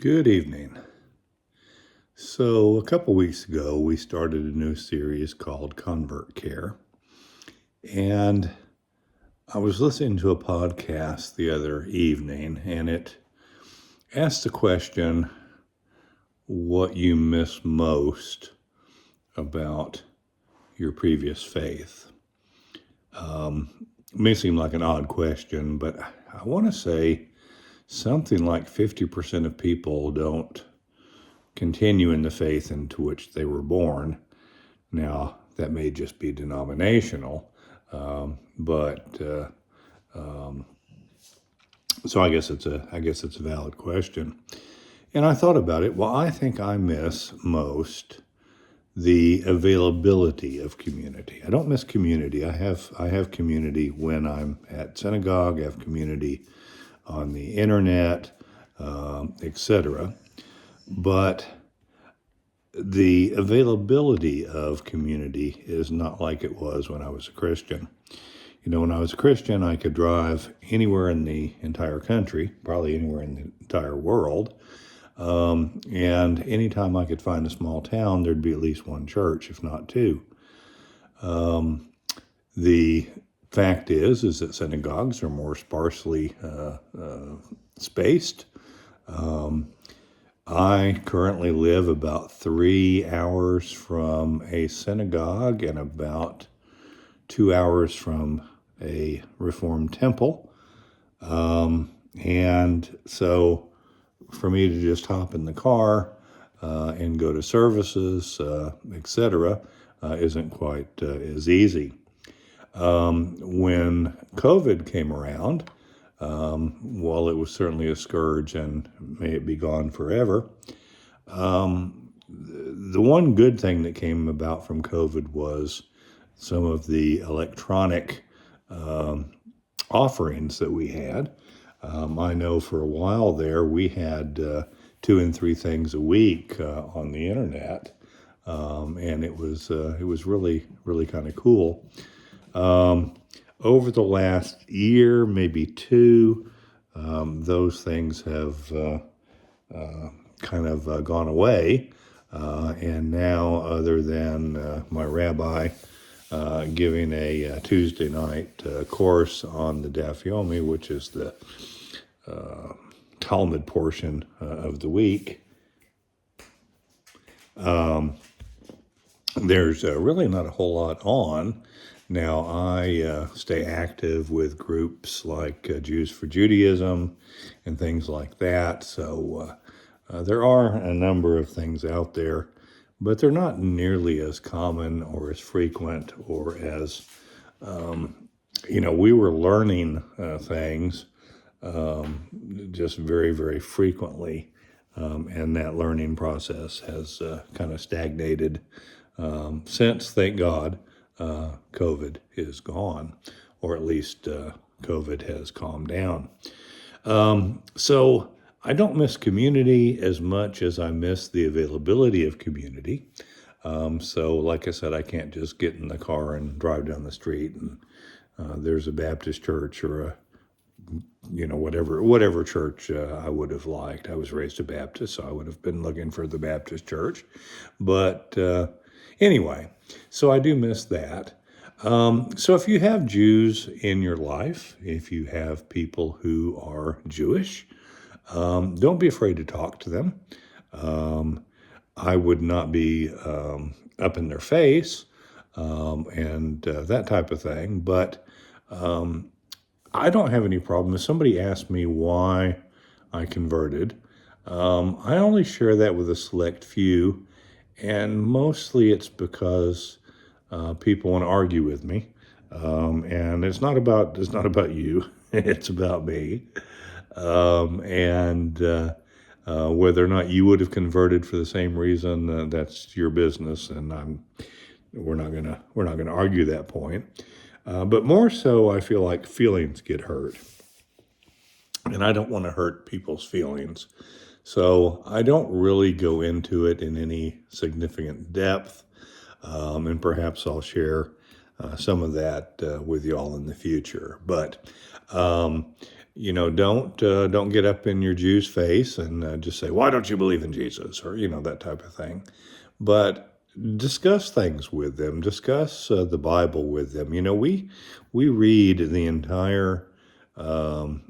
Good evening. So, a couple weeks ago, we started a new series called Convert Care. And I was listening to a podcast the other evening, and it asked the question, what you miss most about your previous faith. It may seem like an odd question, but I want to say something like 50% of people don't continue in the faith into which they were born. Now, that may just be denominational, but so I guess it's a valid question. And I thought about it. Well, I think I miss most the availability of community. I don't miss community. I have community when I'm at synagogue. I have community on the internet, etc. But the availability of community is not like it was when I was a Christian. When I was a Christian, I could drive anywhere in the entire country, probably anywhere in the entire world. And anytime I could find a small town, there'd be at least one church, if not two. The fact is that synagogues are more sparsely spaced. I currently live about 3 hours from a synagogue and about 2 hours from a Reformed temple. And so for me to just hop in the car and go to services, etc., isn't quite as easy. When COVID came around, while it was certainly a scourge and may it be gone forever, the one good thing that came about from COVID was some of the electronic offerings that we had. I know for a while there we had 2 and 3 things a week on the internet, and it was really kind of cool. Over the last year, maybe 2, those things have kind of gone away, and now, other than my rabbi giving a Tuesday night course on the Daf Yomi, which is the Talmud portion of the week, there's really not a whole lot on. Now, I stay active with groups like Jews for Judaism and things like that, so there are a number of things out there, but they're not nearly as common or as frequent or as, we were learning things just very, very frequently, and that learning process has kind of stagnated since, thank God, COVID is gone, or at least COVID has calmed down. So I don't miss community as much as I miss the availability of community. So like I said, I can't just get in the car and drive down the street and there's a Baptist church or a whatever church I would have liked. I was raised a Baptist, so I would have been looking for the Baptist church. But anyway, so I do miss that. So if you have Jews in your life, if you have people who are Jewish, don't be afraid to talk to them. I would not be up in their face and that type of thing, but I don't have any problem. If somebody asks me why I converted, I only share that with a select few, and mostly it's because people want to argue with me, and it's not about you. It's about me, and whether or not you would have converted for the same reason, that's your business, and we're not gonna argue that point. But more so, I feel like feelings get hurt, and I don't want to hurt people's feelings. So I don't really go into it in any significant depth, and perhaps I'll share some of that with y'all in the future. But don't get up in your Jew's face and just say, "Why don't you believe in Jesus?" or that type of thing. But discuss things with them. Discuss the Bible with them. We read the entire um,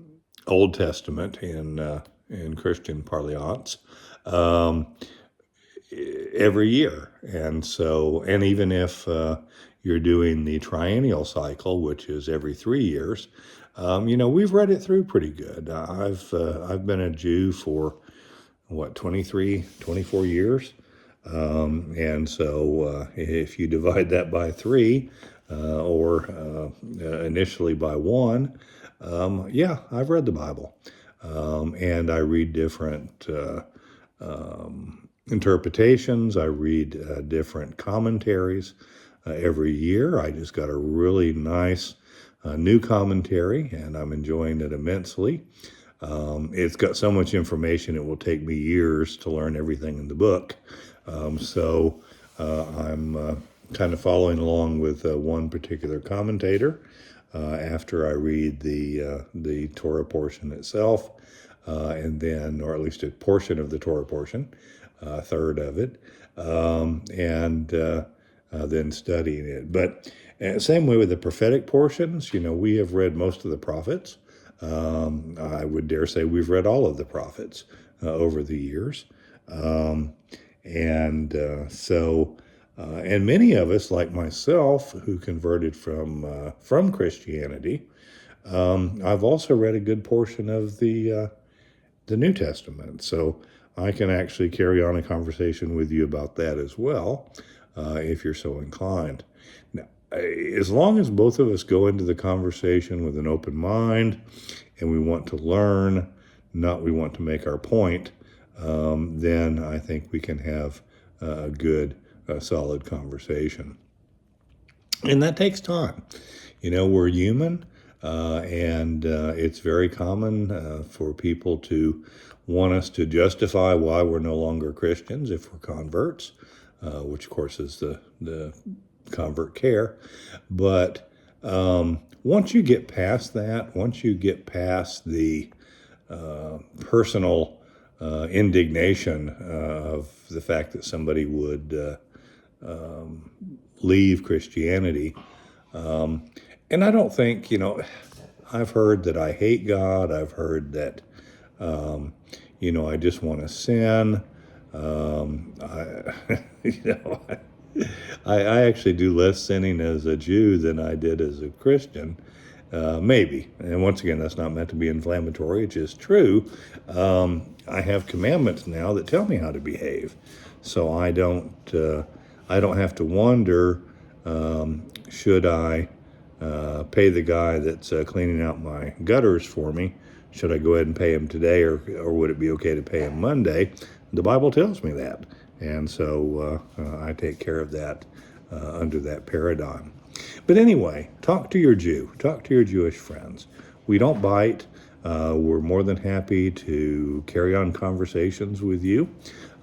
Old Testament in Christian parlance. Um, every year. And even if you're doing the triennial cycle, which is every 3 years, we've read it through pretty good. I've been a Jew for 23, 24 years. And so if you divide that by three, or initially by one, yeah, I've read the Bible. And I read different interpretations. I read different commentaries every year. I just got a really nice new commentary, and I'm enjoying it immensely. It's got so much information, it will take me years to learn everything in the book. So I'm kind of following along with one particular commentator after I read the Torah portion itself, and then, or at least a portion of the Torah portion, a third of it, and then studying it. But same way with the prophetic portions. We have read most of the prophets. I would dare say we've read all of the prophets over the years. And many of us, like myself, who converted from Christianity, I've also read a good portion of the New Testament. So I can actually carry on a conversation with you about that as well, if you're so inclined. Now, as long as both of us go into the conversation with an open mind and we want to learn, not we want to make our point, then I think we can have a good, solid conversation. And that takes time. We're human, and it's very common for people to want us to justify why we're no longer Christians if we're converts, which of course is the convert care. But once you get past that, once you get past the personal indignation of the fact that somebody would leave Christianity, and I don't think, I've heard that I hate God. I've heard that, I just want to sin. I, I actually do less sinning as a Jew than I did as a Christian. Maybe. And once again, that's not meant to be inflammatory. It's just true. I have commandments now that tell me how to behave. So I don't have to wonder, should I pay the guy that's cleaning out my gutters for me? Should I go ahead and pay him today, or would it be okay to pay him Monday? The Bible tells me that. And so I take care of that under that paradigm. But anyway, talk to your Jew. Talk to your Jewish friends. We don't bite. We're more than happy to carry on conversations with you.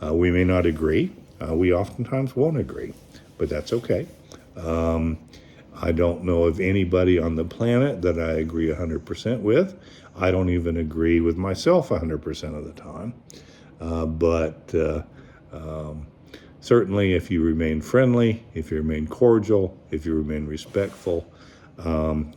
We may not agree. We oftentimes won't agree, but that's okay. I don't know of anybody on the planet that I agree 100% with. I don't even agree with myself 100% of the time. But certainly if you remain friendly, if you remain cordial, if you remain respectful,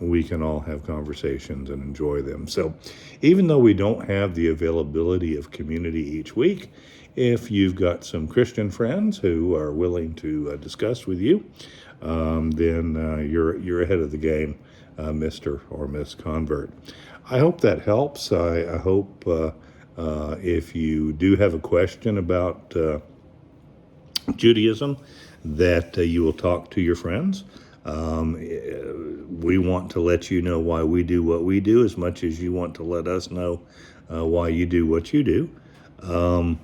we can all have conversations and enjoy them. So even though we don't have the availability of community each week, if you've got some Christian friends who are willing to discuss with you, then you're ahead of the game, Mr. or Miss Convert. I hope that helps. I hope if you do have a question about Judaism, that you will talk to your friends. We want to let you know why we do what we do as much as you want to let us know why you do what you do. I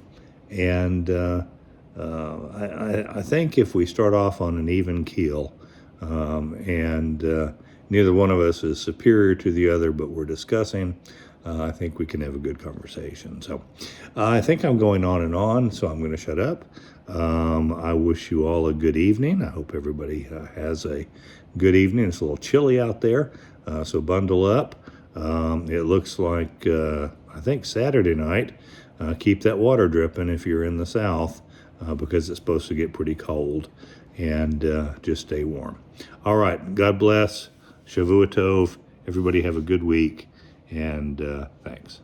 think if we start off on an even keel, and neither one of us is superior to the other, but we're discussing, I think we can have a good conversation. So I think I'm going on, so I'm going to shut up. I wish you all a good evening. I hope everybody has a good evening. It's a little chilly out there, so bundle up. It looks like, I think Saturday night, keep that water dripping if you're in the south, because it's supposed to get pretty cold, and just stay warm. All right, God bless. Shavua Tov. Everybody have a good week, and thanks.